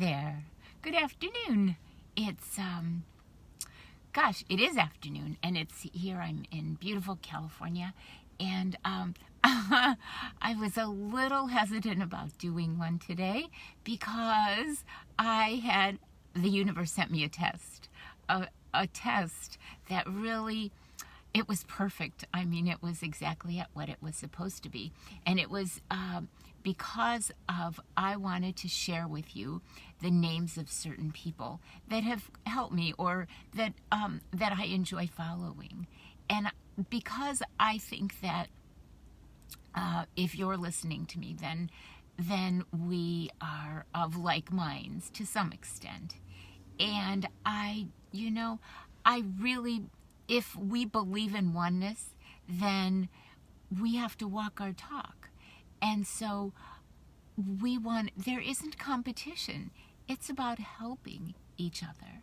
there. Good afternoon. It's, it is afternoon, and it's here. I'm in beautiful California, and I was a little hesitant about doing one today because the universe sent me a test, a test that really, it was perfect. I mean, it was exactly what it was supposed to be, and it was because I wanted to share with you the names of certain people that have helped me or that I enjoy following. And because I think that if you're listening to me, then we are of like minds to some extent. And I really, if we believe in oneness, then we have to walk our talk. And so there isn't competition. It's about helping each other.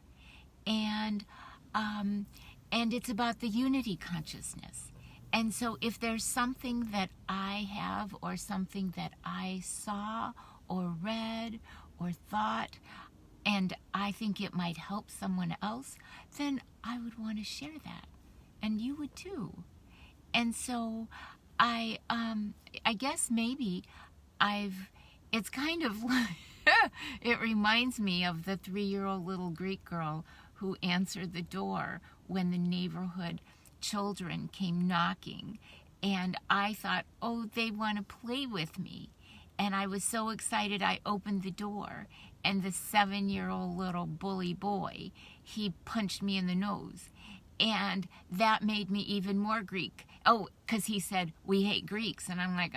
And it's about the unity consciousness. And so if there's something that I have or something that I saw or read or thought, and I think it might help someone else, then I would want to share that. And you would too. And so I guess maybe it's kind of like, it reminds me of the 3-year-old little Greek girl who answered the door when the neighborhood children came knocking. And I thought, oh, they want to play with me. And I was so excited I opened the door. And the 7-year-old little bully boy, he punched me in the nose. And that made me even more Greek. Oh, because he said, we hate Greeks. And I'm like,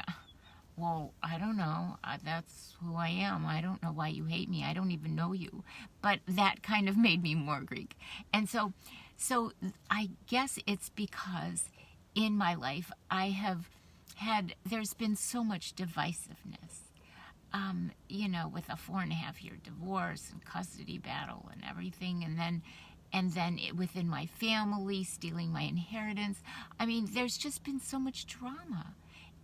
well, I don't know. That's who I am. I don't know why you hate me. I don't even know you. But that kind of made me more Greek. And so I guess it's because in my life there's been so much divisiveness. With a 4.5-year divorce and custody battle and everything. And then within my family, stealing my inheritance. I mean, there's just been so much drama.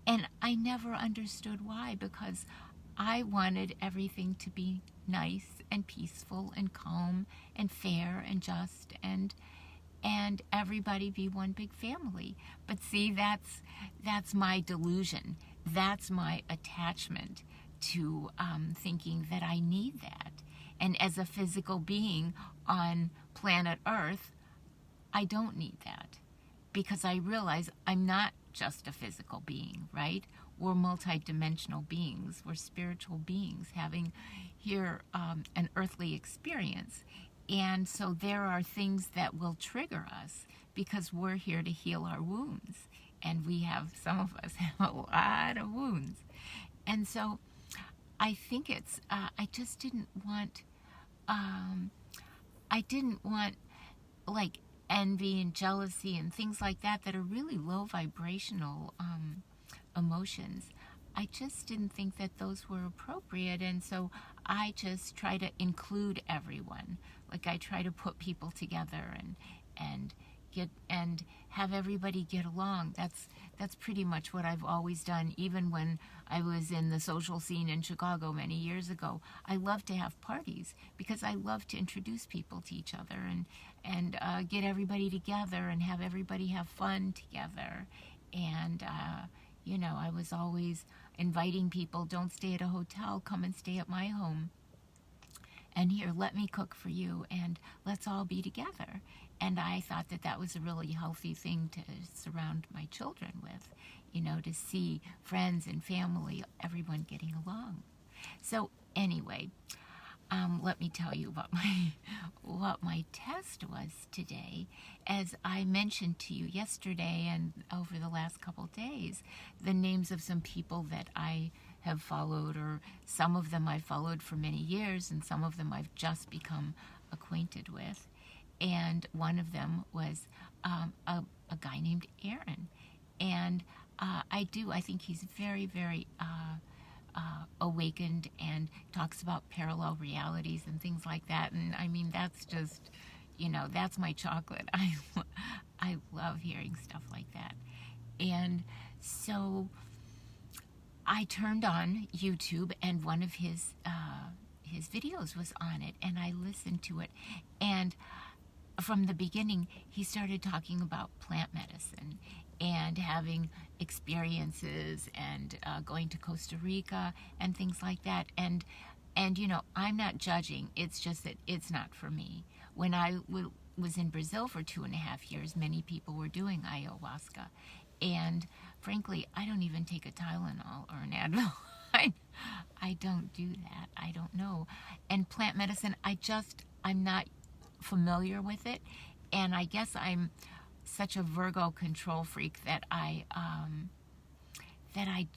And I never understood why, because I wanted everything to be nice and peaceful and calm and fair and just and everybody be one big family. But see, that's my delusion. That's my attachment to thinking that I need that. And as a physical being on planet Earth, I don't need that, because I realize I'm not just a physical being, right? We're multidimensional beings. We're spiritual beings having here an earthly experience. And so there are things that will trigger us because we're here to heal our wounds. And some of us have a lot of wounds. And so I think I just didn't want, like envy and jealousy and things like that are really low vibrational emotions. I just didn't think that those were appropriate, and so I just try to include everyone. Like I try to put people together and have everybody get along. That's pretty much what I've always done. Even when I was in the social scene in Chicago many years ago, I love to have parties because I love to introduce people to each other and get everybody together and have everybody have fun together. And I was always inviting people, don't stay at a hotel, come and stay at my home. And here, let me cook for you, and let's all be together. And I thought that was a really healthy thing to surround my children with, to see friends and family, everyone getting along. So anyway, let me tell you about what my test was today. As I mentioned to you yesterday and over the last couple days, the names of some people that I have followed, or some of them I've followed for many years, and some of them I've just become acquainted with. And one of them was a guy named Aaron. And I think he's very, very awakened and talks about parallel realities and things like that. And I mean, that's just, that's my chocolate. I love hearing stuff like that. And so I turned on YouTube, and one of his his videos was on it, and I listened to it. And from the beginning, he started talking about plant medicine and having experiences and going to Costa Rica and things like that. And you know, I'm not judging. It's just that it's not for me. When I was in Brazil for 2.5 years, many people were doing ayahuasca. And frankly, I don't even take a Tylenol or an Advil. I don't do that. I don't know. And plant medicine, I'm not familiar with it. And I guess I'm such a Virgo control freak that I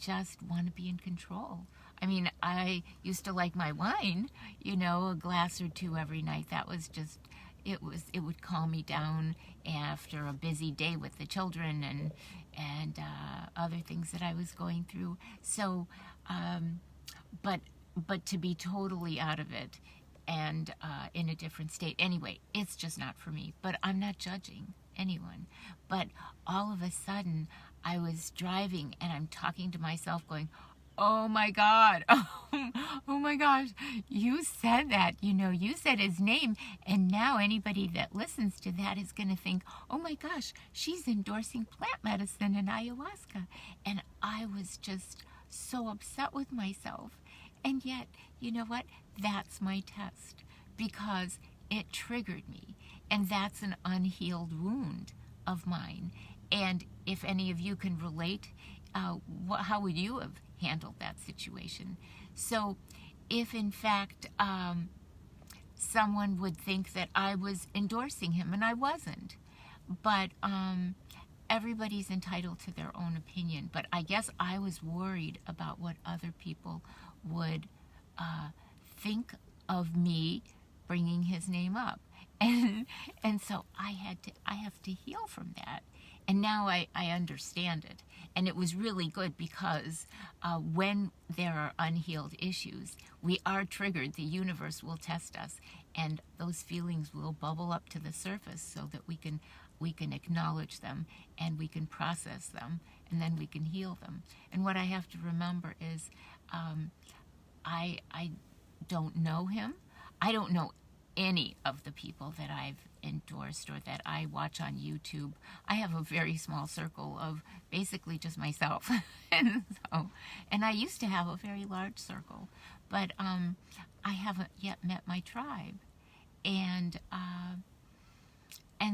just want to be in control. I mean, I used to like my wine, you know, a glass or two every night. That was just, it would calm me down after a busy day with the children and other things that I was going through. So, but to be totally out of it and in a different state, anyway, it's just not for me. But I'm not judging anyone. But all of a sudden, I was driving and I'm talking to myself going, oh my God, oh my gosh, you said that, you know, you said his name, and now anybody that listens to that is going to think, oh my gosh, she's endorsing plant medicine and ayahuasca. And I was just so upset with myself. And yet, you know what? That's my test, because it triggered me, and that's an unhealed wound of mine. And if any of you can relate, how would you have handled that situation? So if in fact someone would think that I was endorsing him, and I wasn't, but everybody's entitled to their own opinion. But I guess I was worried about what other people would think of me bringing his name up, and so I have to heal from that. And now I understand it. And it was really good, because when there are unhealed issues, we are triggered. The universe will test us, and those feelings will bubble up to the surface so that we can acknowledge them, and we can process them, and then we can heal them. And what I have to remember is I don't know him. I don't know any of the people that I've endorsed or that I watch on YouTube. I have a very small circle of basically just myself. and I used to have a very large circle, but I haven't yet met my tribe. And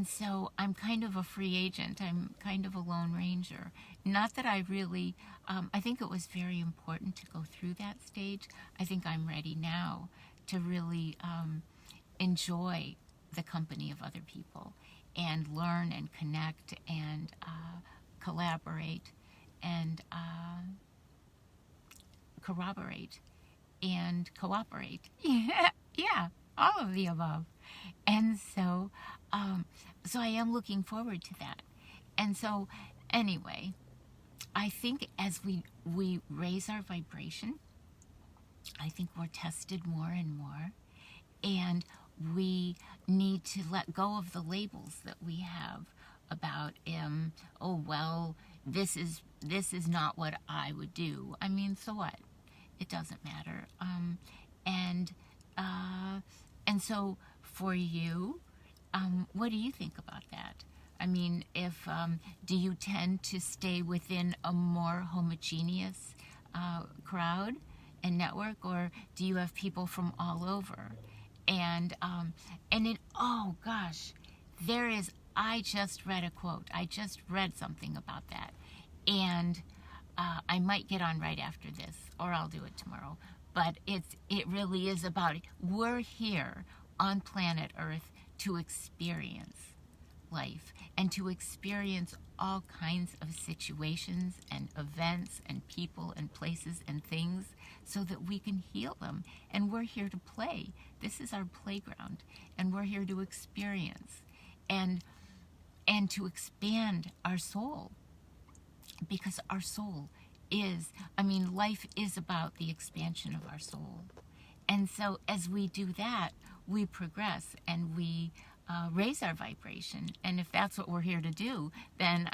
so I'm kind of a free agent. I'm kind of a lone ranger. Not that I really, I think it was very important to go through that stage. I think I'm ready now to really enjoy the company of other people and learn and connect and collaborate and corroborate and cooperate. Yeah, all of the above. And so I am looking forward to that. And so anyway, I think as we raise our vibration, I think we're tested more and more, and we need to let go of the labels that we have about oh well, this is not what I would do. I mean, so what? It doesn't matter. And so for you, what do you think about that? I mean, do you tend to stay within a more homogeneous crowd and network, or do you have people from all over? And oh gosh, I just read a quote. I just read something about that. And I might get on right after this, or I'll do it tomorrow. But it really is about, we're here on planet Earth to experience life and to experience all kinds of situations and events and people and places and things so that we can heal them. And we're here to play. This is our playground, and we're here to experience and to expand our soul, because our soul is, life is about the expansion of our soul. And so as we do that, we progress and we raise our vibration. And if that's what we're here to do, then,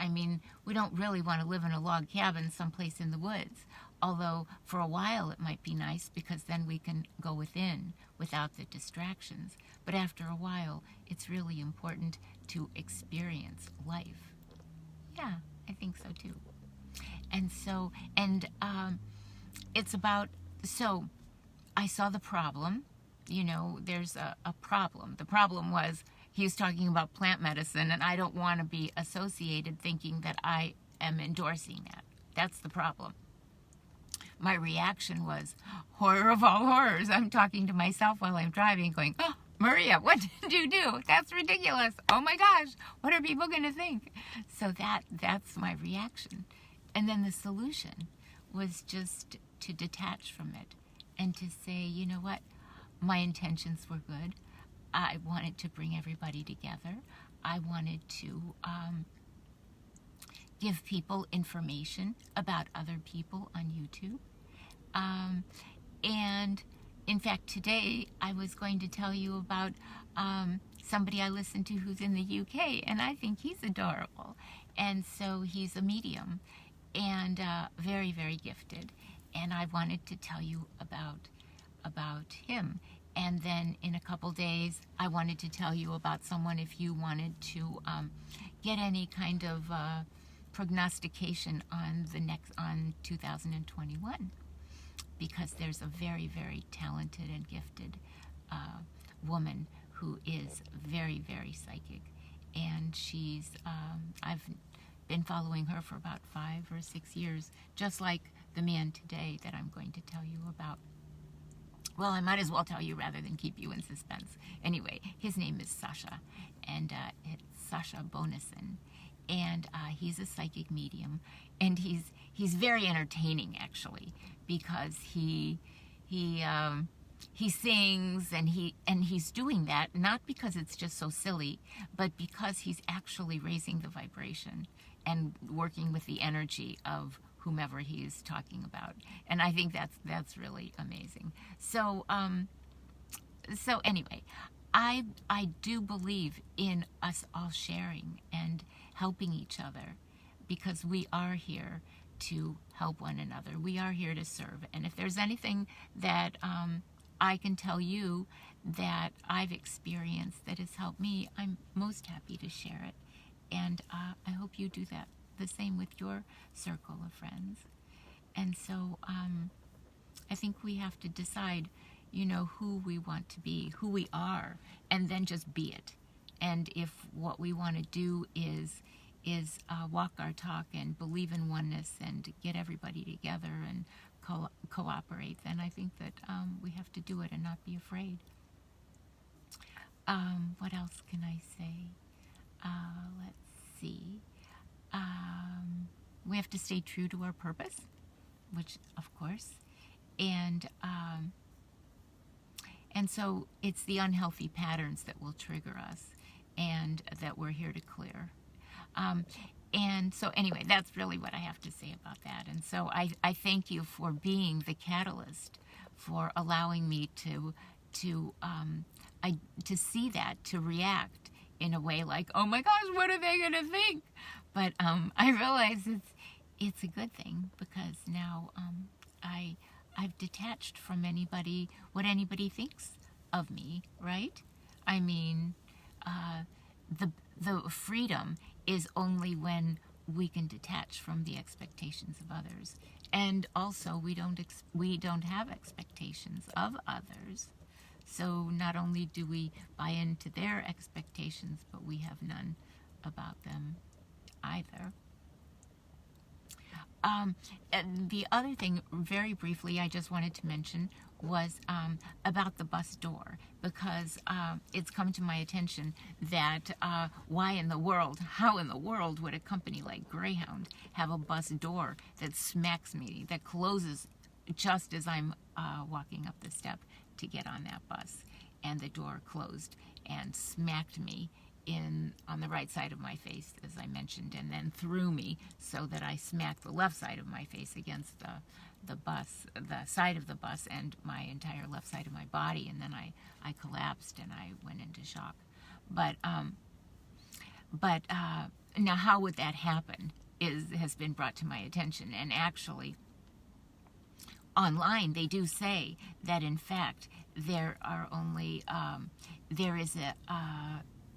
we don't really want to live in a log cabin someplace in the woods. Although for a while it might be nice because then we can go within without the distractions. But after a while, it's really important to experience life. Yeah, I think so too. It's about, so I saw the problem. There's a problem. The problem was he was talking about plant medicine, and I don't want to be associated thinking that I am endorsing that. That's the problem. My reaction was, horror of all horrors. I'm talking to myself while I'm driving going, oh, Maria, what did you do? That's ridiculous. Oh my gosh, what are people going to think? So that's my reaction. And then the solution was just to detach from it and to say, you know what? My intentions were good. I wanted to bring everybody together. I wanted to give people information about other people on YouTube. And in fact, today I was going to tell you about somebody I listen to who's in the UK, and I think he's adorable. And so he's a medium and very, very gifted. And I wanted to tell you about him. And then in a couple days, I wanted to tell you about someone if you wanted to get any kind of prognostication on 2021. Because there's a very, very talented and gifted woman who is very, very psychic. And I've been following her for about 5 or 6 years, just like the man today that I'm going to tell you about. Well, I might as well tell you rather than keep you in suspense. Anyway, his name is Sasha, and it's Sasha Bonison. And he's a psychic medium, and he's very entertaining actually, because he sings and he's doing that not because it's just so silly, but because he's actually raising the vibration and working with the energy of whomever he is talking about. And I think that's really amazing. So anyway, I do believe in us all sharing and helping each other, because we are here to help one another. We are here to serve. And if there's anything that I can tell you that I've experienced that has helped me, I'm most happy to share it. And I hope you do that, the same with your circle of friends. And so I think we have to decide, who we want to be, who we are, and then just be it. And if what we want to do is walk our talk and believe in oneness and get everybody together and cooperate, then I think that we have to do it and not be afraid. What else can I say? Let's see. We have to stay true to our purpose, which, of course, and so it's the unhealthy patterns that will trigger us and that we're here to clear. And so anyway, that's really what I have to say about that. And so I thank you for being the catalyst, for allowing me to see that, to react in a way like, oh my gosh, what are they going to think? But I realize it's a good thing, because now I've detached from what anybody thinks of me, right? I mean, the freedom is only when we can detach from the expectations of others. And also, we don't have expectations of others. So not only do we buy into their expectations, but we have none about them either. And the other thing, very briefly, I just wanted to mention was about the bus door, because it's come to my attention that how in the world would a company like Greyhound have a bus door that smacks me, that closes just as I'm walking up the step to get on that bus, and the door closed and smacked me on the right side of my face, as I mentioned, and then threw me so that I smacked the left side of my face against the side of the bus, and my entire left side of my body, and then I collapsed and I went into shock. But now how would that happen has been brought to my attention, and actually online they do say that in fact there are only there is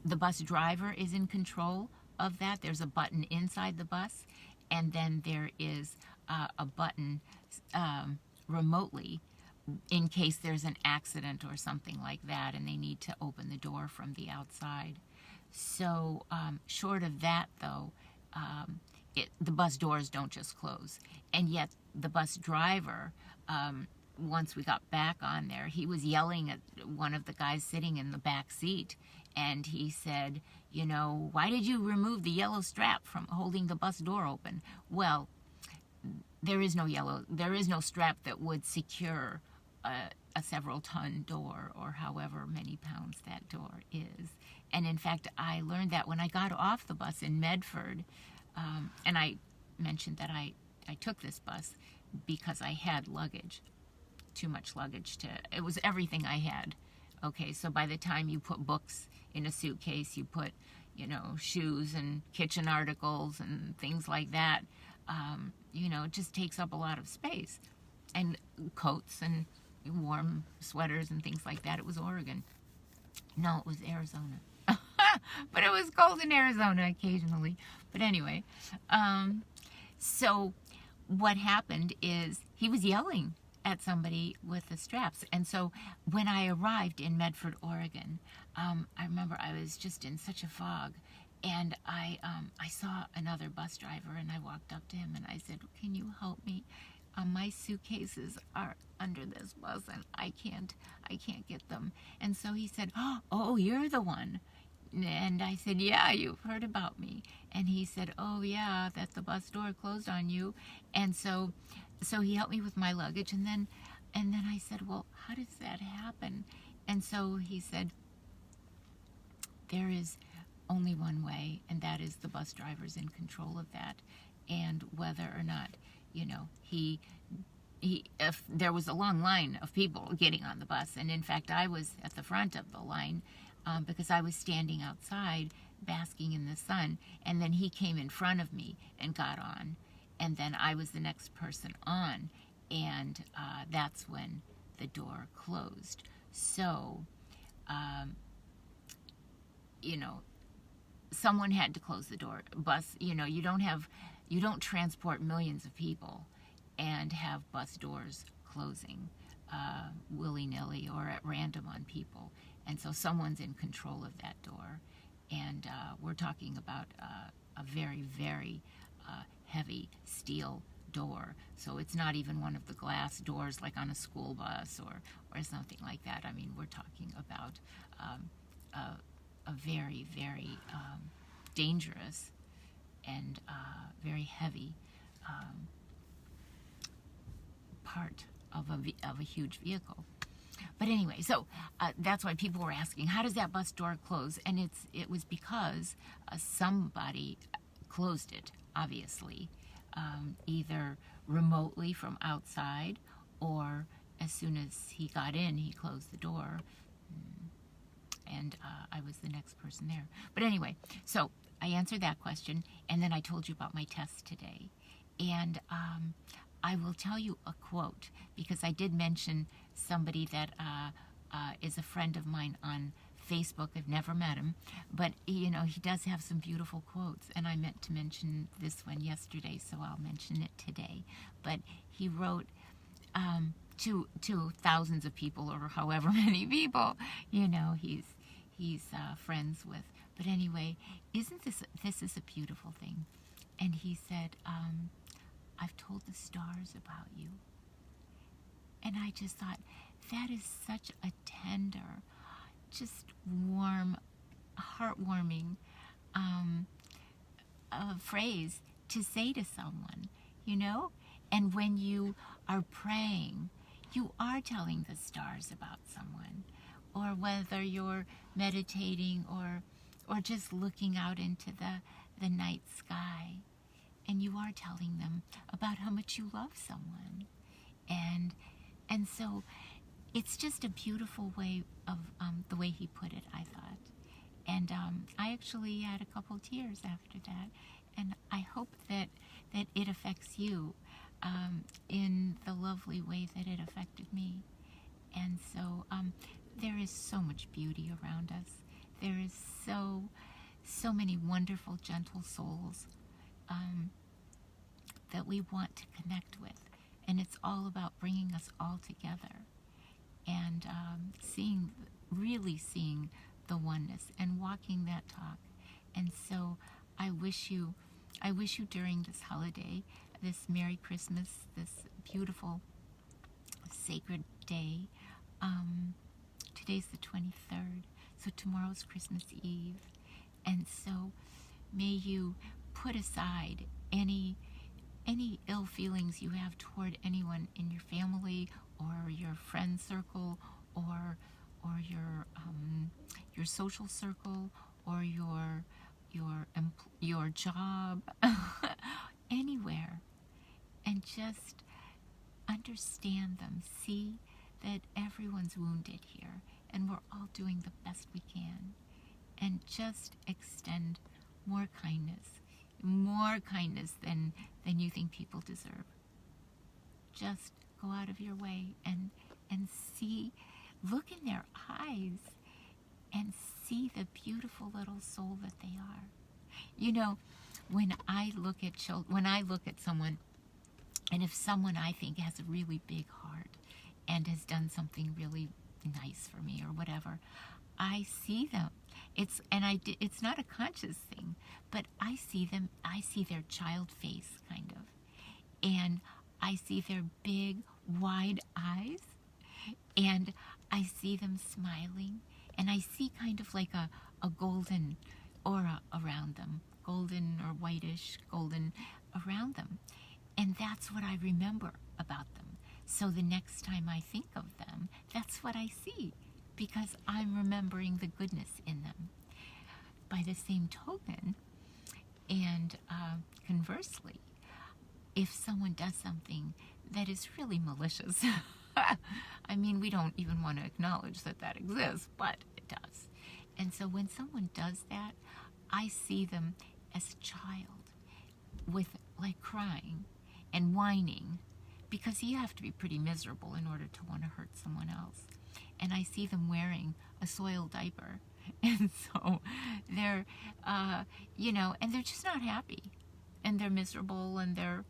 the bus driver is in control of that. There's a button inside the bus, and then there is a button remotely in case there's an accident or something like that and they need to open the door from the outside. So short of that, though, the bus doors don't just close. And yet the bus driver, once we got back on there, he was yelling at one of the guys sitting in the back seat, and he said, you know, why did you remove the yellow strap from holding the bus door open? Well, there is no strap that would secure a several-ton door, or however many pounds that door is. And in fact, I learned that when I got off the bus in Medford, and I mentioned that I took this bus because I had luggage, too much luggage it was everything I had. Okay, so by the time you put books in a suitcase, you put, you know, shoes and kitchen articles and things like that, you know, it just takes up a lot of space. And coats and warm sweaters and things like that. It was Oregon. No, it was Arizona. But it was cold in Arizona occasionally. But anyway, so what happened is he was yelling at somebody with the straps. And so when I arrived in Medford, Oregon, I remember I was just in such a fog. And I saw another bus driver, and I walked up to him and I said, can you help me? My suitcases are under this bus and I can't get them. And so he said, oh, you're the one. And I said, yeah, you've heard about me. And he said, oh yeah, that the bus door closed on you. And so he helped me with my luggage. And then I said, well, how does that happen? And so he said, there is only one way, and that is the bus driver's in control of that. And whether or not, you know, if there was a long line of people getting on the bus, and in fact I was at the front of the line because I was standing outside basking in the sun, and then he came in front of me and got on, and then I was the next person on, and that's when the door closed. So, you know, someone had to close the door. Bus, you know, you don't transport millions of people and have bus doors closing willy-nilly or at random on people. And so someone's in control of that door. And we're talking about a very, very heavy steel door. So it's not even one of the glass doors like on a school bus or something like that. I mean, we're talking about a very, very dangerous and very heavy part of a huge vehicle. But anyway, so that's why people were asking, how does that bus door close? And it was because somebody closed it, obviously, either remotely from outside, or as soon as he got in, he closed the door, and I was the next person there. But anyway, so I answered that question, and then I told you about my test today. And I will tell you a quote, because I did mention somebody that is a friend of mine on Facebook. I've never met him, but you know, he does have some beautiful quotes, and I meant to mention this one yesterday, so I'll mention it today. But he wrote to thousands of people, or however many people, you know, he's friends with. But anyway, isn't this is a beautiful thing? And he said, I've told the stars about you. And I just thought, that is such a tender, just warm, heartwarming phrase to say to someone, you know? And when you are praying, you are telling the stars about someone. Or whether you're meditating or just looking out into the night sky, and you are telling them about how much you love someone. And so it's just a beautiful way of the way he put it, I thought. And I actually had a couple tears after that. And I hope that it affects you. in the lovely way that it affected me. And so there is so much beauty around us. There is so many wonderful, gentle souls that we want to connect with. And it's all about bringing us all together and really seeing the oneness and walking that talk. And so I wish you during this holiday, this Merry Christmas, this beautiful sacred day. Today's the 23rd, so tomorrow's Christmas Eve. And so may you put aside any ill feelings you have toward anyone in your family or your friend circle or your social circle or your job, anywhere, and just understand them. See that everyone's wounded here, and we're all doing the best we can, and just extend more kindness than you think people deserve. Just go out of your way and see, look in their eyes and see the beautiful little soul that they are. You know, when I look at someone, and if someone I think has a really big heart and has done something really nice for me or whatever, I see them. It's not a conscious thing, but I see them. I see their child face, kind of, and I see their big, wide eyes, and I see them smiling, and I see kind of like a golden aura around them, golden or whitish golden around them, and that's what I remember about them. So the next time I think of them, that's what I see, because I'm remembering the goodness in them. By the same token, and conversely, if someone does something that is really malicious, I mean, we don't even want to acknowledge that exists, but it does. And so when someone does that, I see them as a child with like crying and whining, because you have to be pretty miserable in order to want to hurt someone else. And I see them wearing a soiled diaper. And so they're, and they're just not happy. And they're miserable, and they're,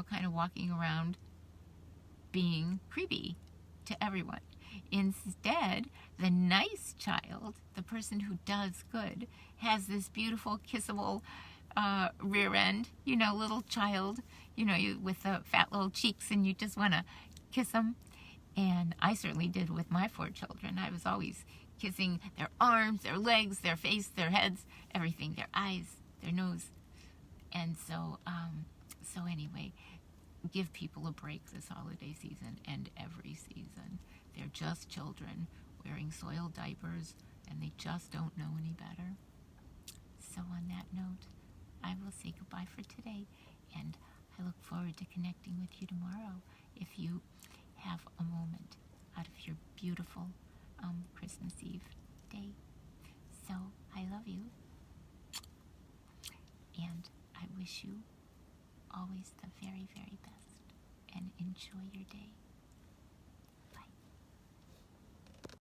kind of walking around being creepy to everyone. Instead, the nice child, the person who does good, has this beautiful, kissable rear end, little child, with the fat little cheeks, and you just want to kiss them. And I certainly did with my 4 children. I was always kissing their arms, their legs, their face, their heads, everything, their eyes, their nose. And so anyway, give people a break this holiday season and every season. They're just children wearing soiled diapers, and they just don't know any better. So on that note, I will say goodbye for today, and I look forward to connecting with you tomorrow if you have a moment out of your beautiful Christmas Eve day. So I love you, and I wish you always the very, very best, and enjoy your day.